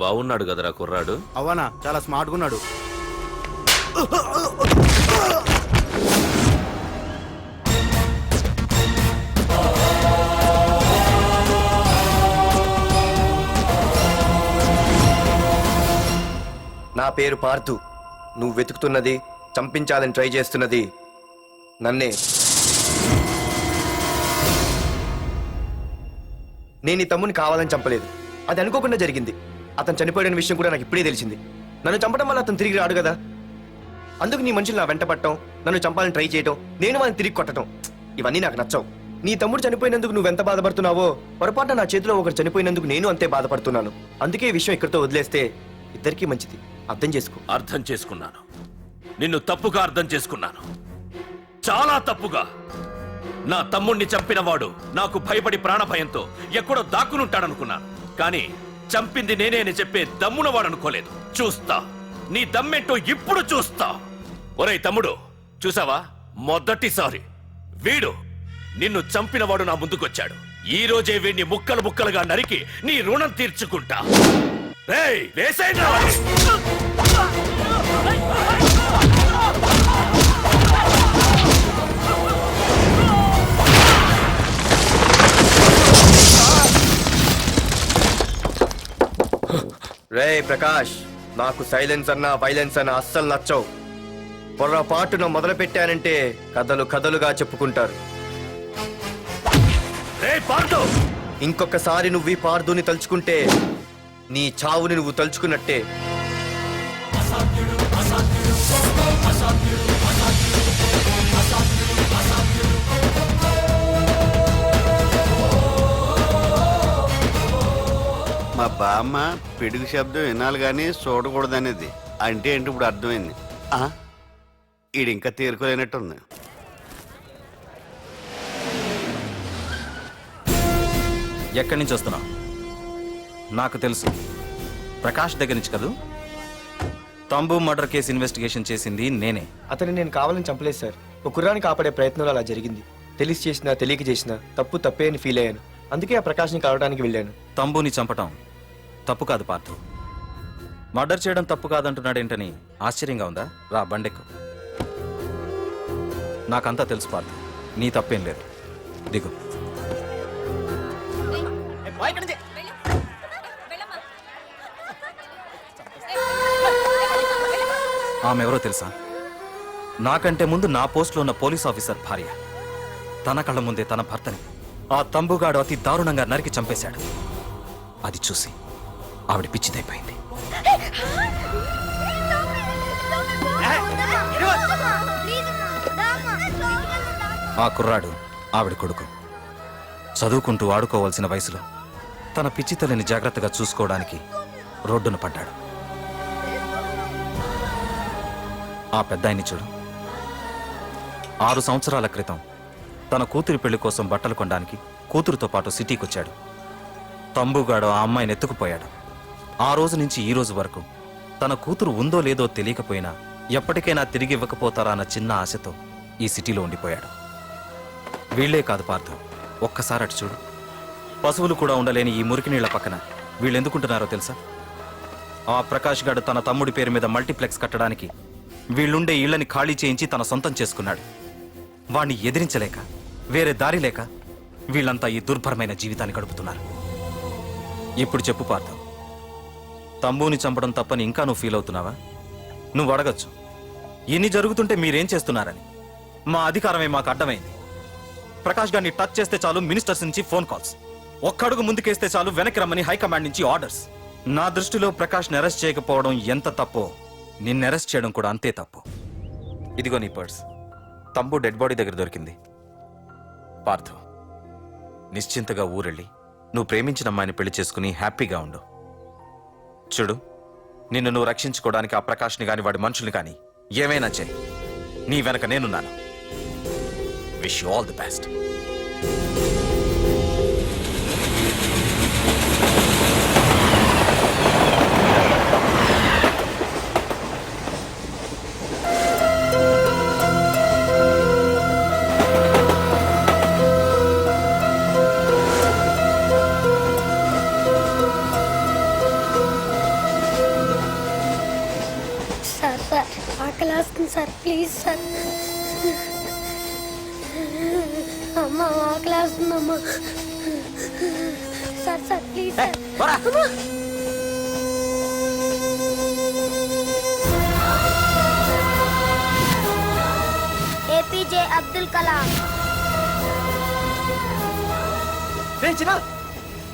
బాగున్నాడు కదరా కుర్రాడు. అవనా చాలా స్మార్ట్గా ఉన్నాడు. నా పేరు పార్థు. నువ్వు వెతుకుతున్నది, చంపించాలని ట్రై చేస్తున్నది నన్నే. నేను ఈ తమ్ముని కావాలని చంపలేదు, అది అనుకోకుండా జరిగింది. అతను చనిపోయిన విషయం కూడా నాకు ఇప్పుడే తెలిసింది. నన్ను చంపడం వల్ల అతను తిరిగి రాడు కదా, అందుకు నీ మనుషులు నా వెంట పట్టడం, నన్ను చంపాలని ట్రై చేయటం, నేను వాళ్ళని తిరిగి కొట్టడం, ఇవన్నీ నాకు నచ్చవు. నీ తమ్ముడు చనిపోయినందుకు నువ్వెంత బాధపడుతున్నావో, పొరపాటున నా చేతిలో ఒకరు చనిపోయినందుకు నేను అంతే బాధపడుతున్నాను. అందుకే ఈ విషయం ఇక్కడితో వదిలేస్తే ఇద్దరికీ మంచిది. అర్థం చేసుకో. అర్థం చేసుకున్నాను. నిన్ను తప్పుగా అర్థం చేసుకున్నాను, చాలా తప్పుగా. నా తమ్ముణ్ణి చంపినవాడు నాకు భయపడి ప్రాణభయంతో ఎక్కడో దాక్కునుంటాడనుకున్నాను. కానీ చంపింది నేనే అని చెప్పే దమ్మునవాడనుకోలేదు. చూస్తా, నీ దమ్మేంటో ఇప్పుడు చూస్తా. ఒరేయ్ తమ్ముడు, చూసావా, మొదటిసారి వీడు నిన్ను చంపినవాడు నా ముందుకొచ్చాడు. ఈ రోజే వీడిని ముక్కలు ముక్కలుగా నరికి నీ రుణం తీర్చుకుంటా. రేయ్, వేసేయండి రా వాడిని. రే ప్రకాష్, నాకు సైలెన్స్ అన్నా వైలెన్స్ అన్నా అస్సలు నచ్చవు. పొరపాటున మొదలు పెట్టానంటే కథలు కథలుగా చెప్పుకుంటారు. రేయ్ పార్దు, ఇంకొకసారి నువ్వు ఈ పార్దుని తలుచుకుంటే నీ చావుని నువ్వు తలుచుకున్నట్టే. మా బామ్మ పిడుగు శబ్దం వినాలి కానీ చూడకూడదనేది. అంటే ఏంటి ఇప్పుడు అర్థమైంది. ఈడు ఇంకా తేరుకోలేనట్టుంది. ఎక్కడి నుంచి వస్తున్నావు? నాకు తెలుసు, ప్రకాష్ దగ్గర నుంచి కదూ. తంబు మర్డర్ కేసు ఇన్వెస్టిగేషన్ చేసింది నేనే. అతన్ని నేను కావాలని చంపలేదు సార్. ఒక కుర్రాన్ని కాపాడే ప్రయత్నంలో అలా జరిగింది. తెలిసి చేసినా తెలియక చేసినా తప్పు తప్పే అని ఫీల్ అయ్యాను. అందుకే ఆ ప్రకాష్ని కలవడానికి వెళ్ళాను. తంబుని చంపటం తప్పు కాదు పార్థు. మర్డర్ చేయడం తప్పు కాదంటున్నాడేంటని ఆశ్చర్యంగా ఉందా? రా, బండెక్కు. నాకంతా తెలుసు పార్థు, నీ తప్పేం లేదు. దిగు. ఆమె ఎవరో తెలుసా? నాకంటే ముందు నా పోస్టులో ఉన్న పోలీస్ ఆఫీసర్ భార్య. తన కళ్ళ ముందే తన భర్తని ఆ తంబుగాడు అతి దారుణంగా నరికి చంపేశాడు. అది చూసి ఆవిడ పిచ్చిదైపోయింది. ఆ కుర్రాడు ఆవిడ కొడుకు. చదువుకుంటూ ఆడుకోవాల్సిన వయసులో తన పిచ్చి తల్లిని జాగ్రత్తగా చూసుకోవడానికి రోడ్డున పడ్డాడు. ఆ పెద్దాయన్ని చూడు. 6 సంవత్సరాల క్రితం తన కూతురి పెళ్లి కోసం బట్టలు కొనడానికి కూతురుతో పాటు సిటీకి వచ్చాడు. తంబుగాడు ఆ అమ్మాయిని ఎత్తుకుపోయాడు. ఆ రోజు నుంచి ఈ రోజు వరకు తన కూతురు ఉందో లేదో తెలియకపోయినా ఎప్పటికైనా తిరిగి ఇవ్వకపోతారా అన్న చిన్న ఆశతో ఈ సిటీలో ఉండిపోయాడు. వీళ్లే కాదు పార్థు, ఒక్కసారి అటు చూడు. పశువులు కూడా ఉండలేని ఈ మురికి నీళ్ల పక్కన వీళ్ళెందుకుంటున్నారో తెలుసా? ఆ ప్రకాష్ గాడు తన తమ్ముడి పేరు మీద మల్టీప్లెక్స్ కట్టడానికి వీళ్ళుండే ఇళ్లని ఖాళీ చేయించి తన సొంతం చేసుకున్నాడు. వాణ్ణి ఎదిరించలేక, వేరే దారి లేక వీళ్ళంతా ఈ దుర్భరమైన జీవితాన్ని గడుపుతున్నారు. ఇప్పుడు చెప్పు పార్థు, తంబుని చంపడం తప్పని ఇంకా నువ్వు ఫీల్ అవుతున్నావా? నువ్వు అడగచ్చు, ఇన్ని జరుగుతుంటే మీరేం చేస్తున్నారని. మా అధికారమే మాకు అడ్డమైంది. ప్రకాష్ గారిని టచ్ చేస్తే చాలు మినిస్టర్స్ నుంచి ఫోన్ కాల్స్, ఒక్కడుగు ముందుకేస్తే చాలు వెనక్కి రమ్మని హైకమాండ్ నుంచి ఆర్డర్స్. నా దృష్టిలో ప్రకాష్ని అరెస్ట్ చేయకపోవడం ఎంత తప్పో నిన్ను అరెస్ట్ చేయడం కూడా అంతే తప్పు. ఇదిగో నీ పర్స్, తంబు డెడ్ బాడీ దగ్గర దొరికింది. పార్థు, నిశ్చింతగా ఊరెళ్ళి నువ్వు ప్రేమించిన అమ్మాయిని పెళ్లి చేసుకుని హ్యాపీగా ఉండు. చూడు, నిన్ను నువ్వు రక్షించుకోవడానికి ఆ ప్రకాష్ని కాని వాడి మనుషుల్ని కానీ ఏమైనా చేయి. నీ వెనక నేనున్నాను. Wish you all the best. ఆకలేస్తుందమ్మా. Sir sir please sir. APJ Abdul Kalam. రే చిన్న,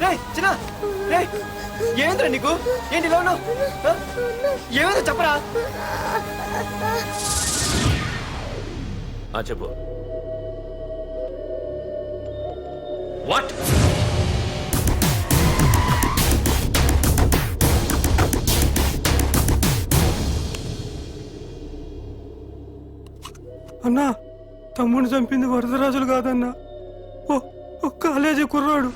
రే చిన్న, రే ఏంద్రా నీకు? ఏంటి ఇలా ఉన్నావు? ఏమైందో చెప్పరా? చెప్పు. వాట్? అన్నా, తమ్ముడిని చంపింది వరదరాజులు కాదన్నా, ఓ కాలేజీ కుర్రాడు.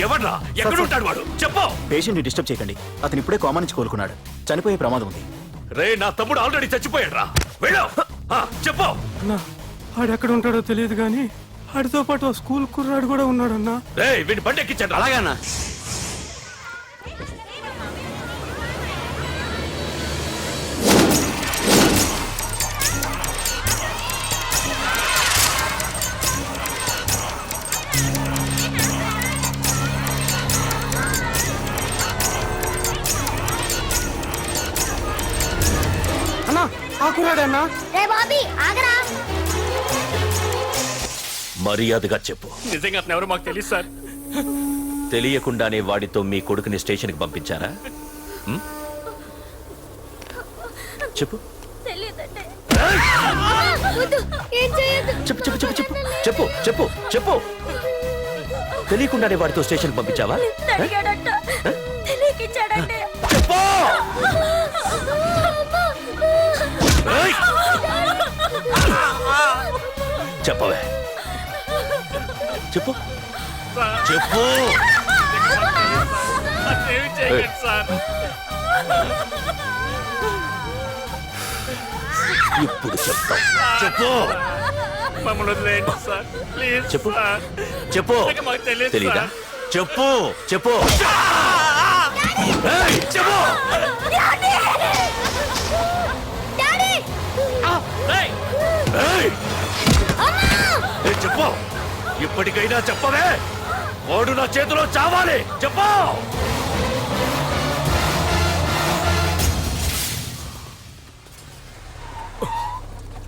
ఎవడ్రా? ఎక్కడుంటాడు వాడు? చెప్పు. పేషెంట్ ని డిస్టర్బ్ చేయకండి. అతను ఇప్పుడే కోమా నుంచి కోలుకున్నాడు. చనిపోయే ప్రమాదం ఉంది. రే, నా తమ్ముడు ఆల్రెడీ చచ్చిపోయాడు రా. వెళ్ళు. చెప్పు. అన్నా, ఆడెక్కడ ఉంటాడో తెలియదు కానీ ఆడితో పాటు ఆ స్కూల్ కుర్రాడు కూడా ఉన్నాడన్నా. రే, వీడిని బండి ఎక్కించండి. అలాగన్నా. అన్నా, ఆ కుర్రాడన్నా. రే బాబీ ఆగరా. మర్యాదగా చెప్పు. నిజంగా అతను ఎవరో మాకు తెలియదు సార్. తెలియకుండానే వాడితో మీ కొడుకుని స్టేషన్కి పంపించారా? ఉం? చెప్పు. తెలియదంటే ఏం చేయొద్దు. చెప్పు చెప్పు చెప్పు చెప్పు చెప్పు చెప్పు చెప్పు. తెలియకుండానే వాడితో స్టేషన్కి పంపించావా? అడిగాడంట, తెలియకిచ్చాడంటే. చెప్పు. ఏయ్! చెప్పవే. చెప్పు చెప్పు. ఏమి చేయకండి సార్. ఇప్పుడు చెప్తా. చెప్పు. మమ్మల్ని వదిలేయండి సార్ ప్లీజ్. చెప్పు సార్. చెప్పు. నిజంగా మాకు తెలియదు తెలీదా? సార్. చెప్పు చెప్పు. ఏయ్, చెప్పు. డాడీ! ఏయ్! ఏయ్! ఏయ్, చెప్పు. ఇప్పటికైనా చెప్పవే. వాడు నా చేతిలో చావాలి. చెప్పు.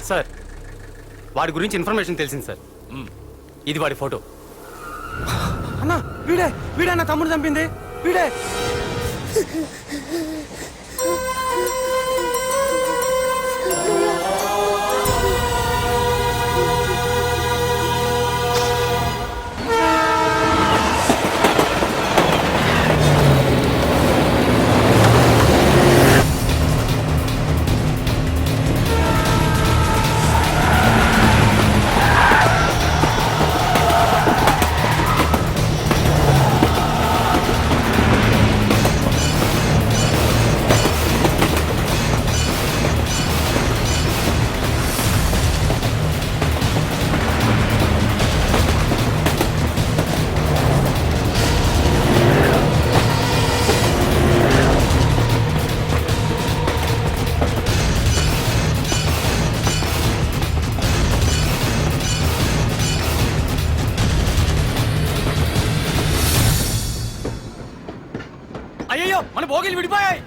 సార్, వాడి గురించి ఇన్ఫర్మేషన్ తెలిసింది సార్. ఇది వాడి ఫోటో. అన్నా, వీడే నా తమ్ముడు చంపింది వీడే. అయ్యో, మన భోగిలు విడిపోయాయి.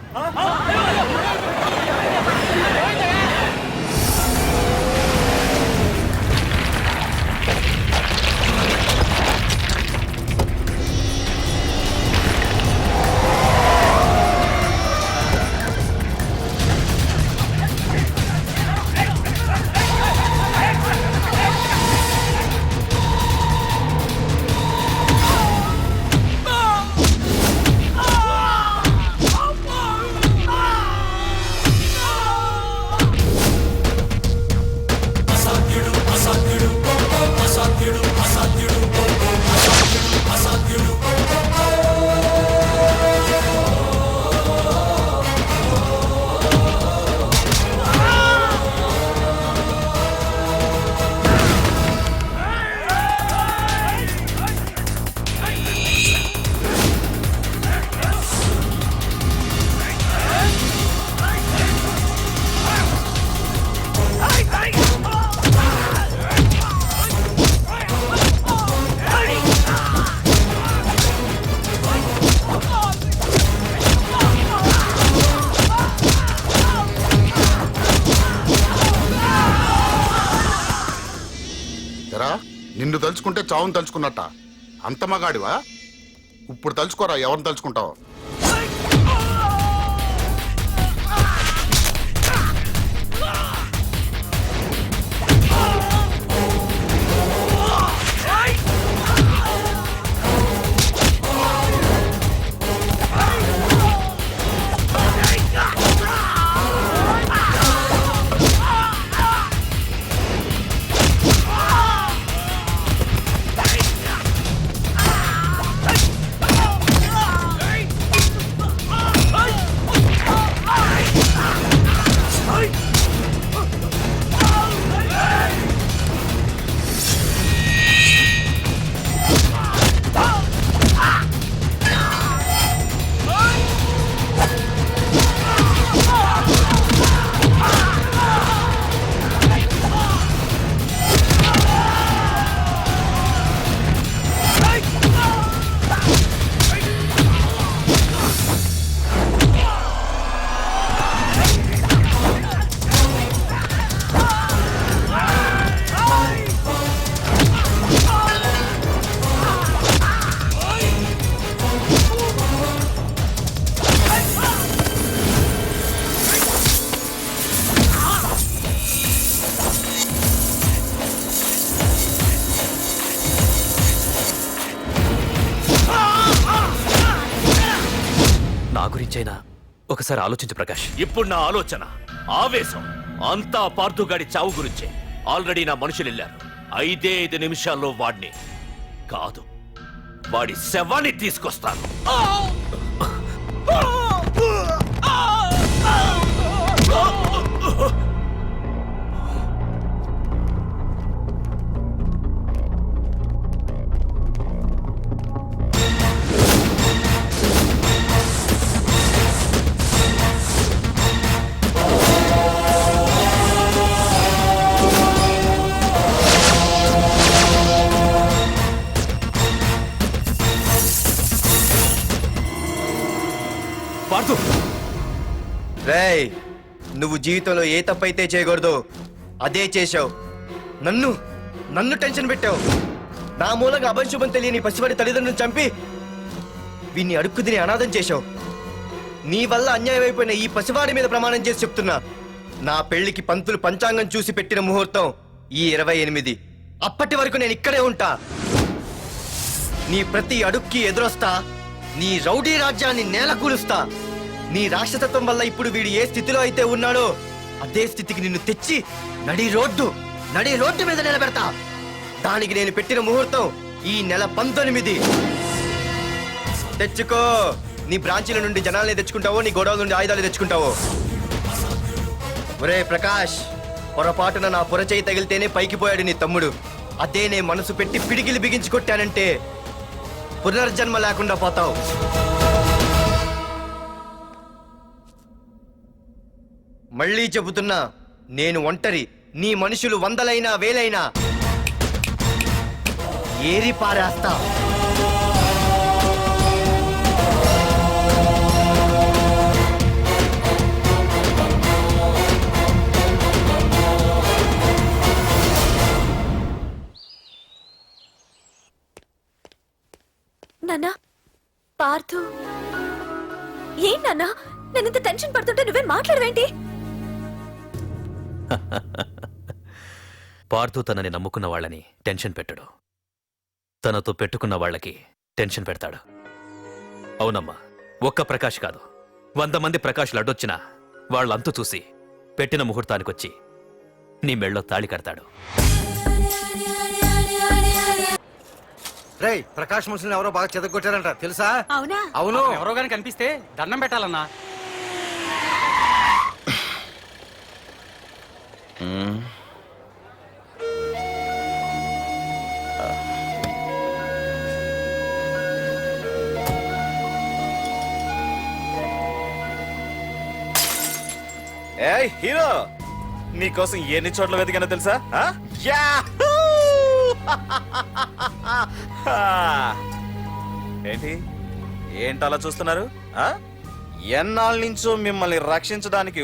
ఎరా నిన్ను తలుచుకుంటే చావును తలుచుకున్నట్ట అంత మగాడివా? ఇప్పుడు తలుచుకోరా, ఎవరిని తలుచుకుంటావు? నా గురించైనా ఒకసారి ఆలోచించు ప్రకాష్. ఇప్పుడు నా ఆలోచన, ఆవేశం అంతా పార్థుగాడి చావు గురించే. ఆల్రెడీ నా మనుషులు వెళ్ళారు. 5 నిమిషాల్లో వాడిని కాదు, వాడి శవాన్ని తీసుకొస్తాను. పార్థు, రేయ్, నువ్వు జీవితంలో ఏ తప్పైతే చేయకూడదు అదే చేశావు. నన్ను టెన్షన్ పెట్టావు. నా మూలంగా అభంశుభం తెలియని పసివాడి తల్లిదండ్రులను చంపి వీన్ని అడుక్కు తిని అనాథం చేశావు. నీ వల్ల అన్యాయం అయిపోయిన ఈ పసివాడి మీద ప్రమాణం చేసి చెప్తున్నా, నా పెళ్లికి పంతులు పంచాంగం చూసి పెట్టిన ముహూర్తం ఈ 28. అప్పటి వరకు నేను ఇక్కడే ఉంటా. నీ ప్రతి అడుక్కి ఎదురొస్తా. నీ రౌడీ రాజ్యాన్ని నేలకూలుస్తా. నీ రాక్షసత్వం వల్ల ఇప్పుడు వీడు ఏ స్థితిలో అయితే ఉన్నాడో అదే స్థితికి నిన్ను తెచ్చి నడి రోడ్డు మీద నిలబెడతా. దానికి నేను పెట్టిన ముహూర్తం ఈ నెల 19. తెచ్చుకో. నీ బ్రాంచీల నుండి జనాల్ని తెచ్చుకుంటావో, నీ గోడౌన్ నుండి ఆయుధాలు తెచ్చుకుంటావో. ఒరే ప్రకాష్, పొరపాటున నా పొరచేయి తగిలితేనే పైకి పోయాడు నీ తమ్ముడు. అదే నే మనసు పెట్టి పిడికిలి బిగించి కొట్టానంటే పునర్జన్మ లేకుండా పోతావు. మళ్ళీ చెబుతున్నా, నేను ఒంటరి. నీ మనుషులు 100లైనా 1000లైనా ఏరి పారేస్తా. నాన్న, పార్థు. ఏం నాన్న, నేను ఇంత టెన్షన్ పడుతుంటే నువ్వే మాట్లాడవేంటి? పార్థు తనని నమ్ముకున్న వాళ్ళని టెన్షన్ పెట్టడు, తనతో పెట్టుకున్న వాళ్ళకి టెన్షన్ పెడతాడు. అవునమ్మా, ఒక్క ప్రకాష్ కాదు, 100 మంది ప్రకాష్లు అడ్డొచ్చినా వాళ్ళంతు చూసి పెట్టిన ముహూర్తానికొచ్చి నీ మెళ్ళో తాళి కడతాడు. రేయ్, ప్రకాష్ మనుషులను ఎవరో బాగా చెదగొట్టారంట, తెలుసా? అవునా? అవును. ఎవరో గాని కనిపిస్తే దండం పెట్టాలన్నా. ఏయ్ హీరో, నీకోసం ఎన్ని చోట్ల వెతికానో తెలుసా? ఏంటి అలా చూస్తున్నారు? ఎన్నాళ్ళ నుంచో మిమ్మల్ని రక్షించడానికి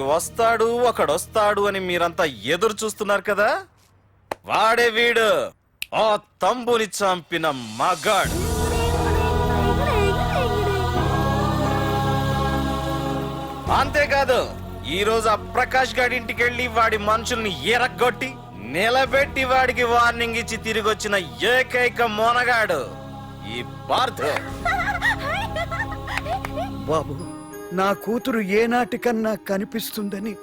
ఒకడొస్తాడు అని మీరంతా ఎదురు చూస్తున్నారు కదా, వాడే వీడు. ఆ తంబుని చంపిన మగాడు. అంతేకాదు ఈ రోజు ఆ ప్రకాష్ గారి ఇంటికి వెళ్ళి వాడి మనుషుల్ని ఎరగొట్టి నిలబెట్టి వాడికి వార్నింగ్ ఇచ్చి తిరిగి వచ్చిన ఏకైక మోనగాడు ఈ పార్థు. బాబు, నా కూతురు ఏనాటికన్నా కనిపిస్తుందని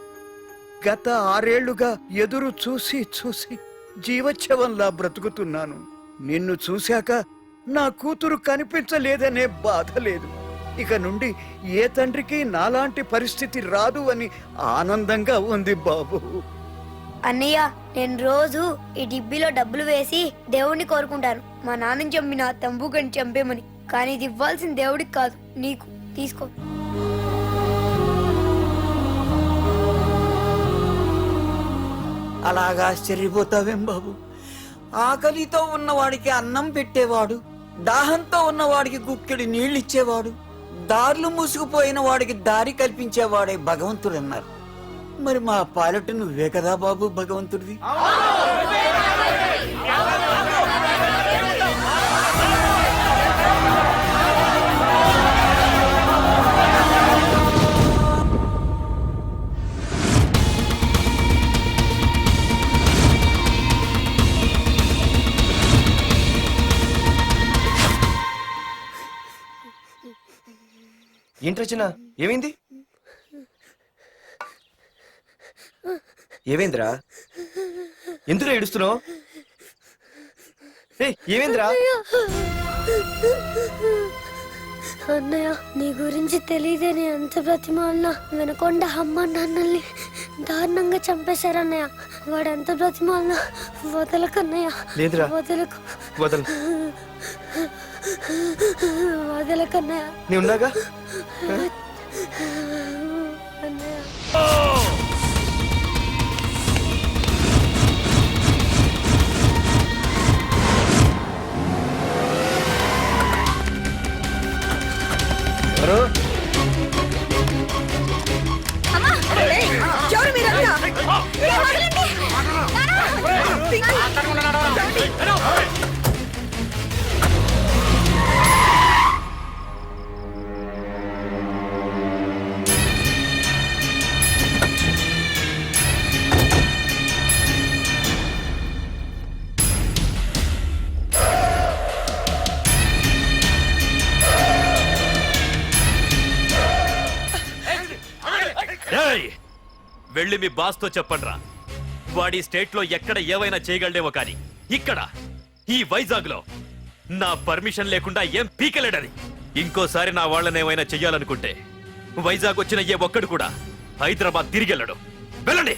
గత 6 ఏళ్లుగా ఎదురు చూసి చూసి జీవచ్ఛవంలా బ్రతుకుతున్నాను. నిన్ను చూశాక నా కూతురు కనిపించలేదనే బాధ లేదు. ఇక నుండి ఏ తండ్రికి నాలాంటి పరిస్థితి రాదు అని ఆనందంగా ఉంది బాబు. అన్నయ్య, నేను రోజు ఈ డిబ్బీలో డబ్బులు వేసి దేవుణ్ణి కోరుకుంటాను, మా నాన్నని చంపిన తంబుగని చంపేమని. కానీ ఇది ఇవ్వాల్సిన దేవుడికి కాదు, నీకు. తీసుకో. అలాగా ఆశ్చర్యపోతావేం బాబు? ఆకలితో ఉన్నవాడికి అన్నం పెట్టేవాడు, దాహంతో ఉన్నవాడికి గుక్కెడి నీళ్ళిచ్చేవాడు, దారులు మూసుకుపోయిన వాడికి దారి కల్పించేవాడే భగవంతుడు అన్నారు. మరి మా పాలెట నువ్వే కదా బాబు భగవంతుడివి. ఏంటి రచన, ఏమైంది? ఏమైందిరా? ఎందుకు ఏడుస్తున్నావు? ఏమైందిరా? అన్నయ్య, నీ గురించి తెలియదని ఎంత బ్రతిమాలినా వినకుండా అమ్మ నాన్నల్ని దారుణంగా చంపేశారన్నయ్య. వాడు ఎంత బ్రతిమాలినా వదలకన్నయ్య. లేదురా, వదలకు. వదలు. వదలకన్నయ్య. నీ ఉన్నాగా? అన్నయ్య. వెళ్ళి మీ బాస్ తో చెప్పండి రా, వాడి స్టేట్ లో ఎక్కడ ఏవైనా చేయగలడేమో కానీ ఇక్కడ ఈ వైజాగ్ లో నా పర్మిషన్ లేకుండా ఏం పీకలేడని. ఇంకోసారి నా వాళ్ళని ఏమైనా చెయ్యాలనుకుంటే వైజాగ్ వచ్చిన ఏ ఒక్కడు కూడా హైదరాబాద్ తిరిగి వెళ్ళడు. వెళ్ళండి.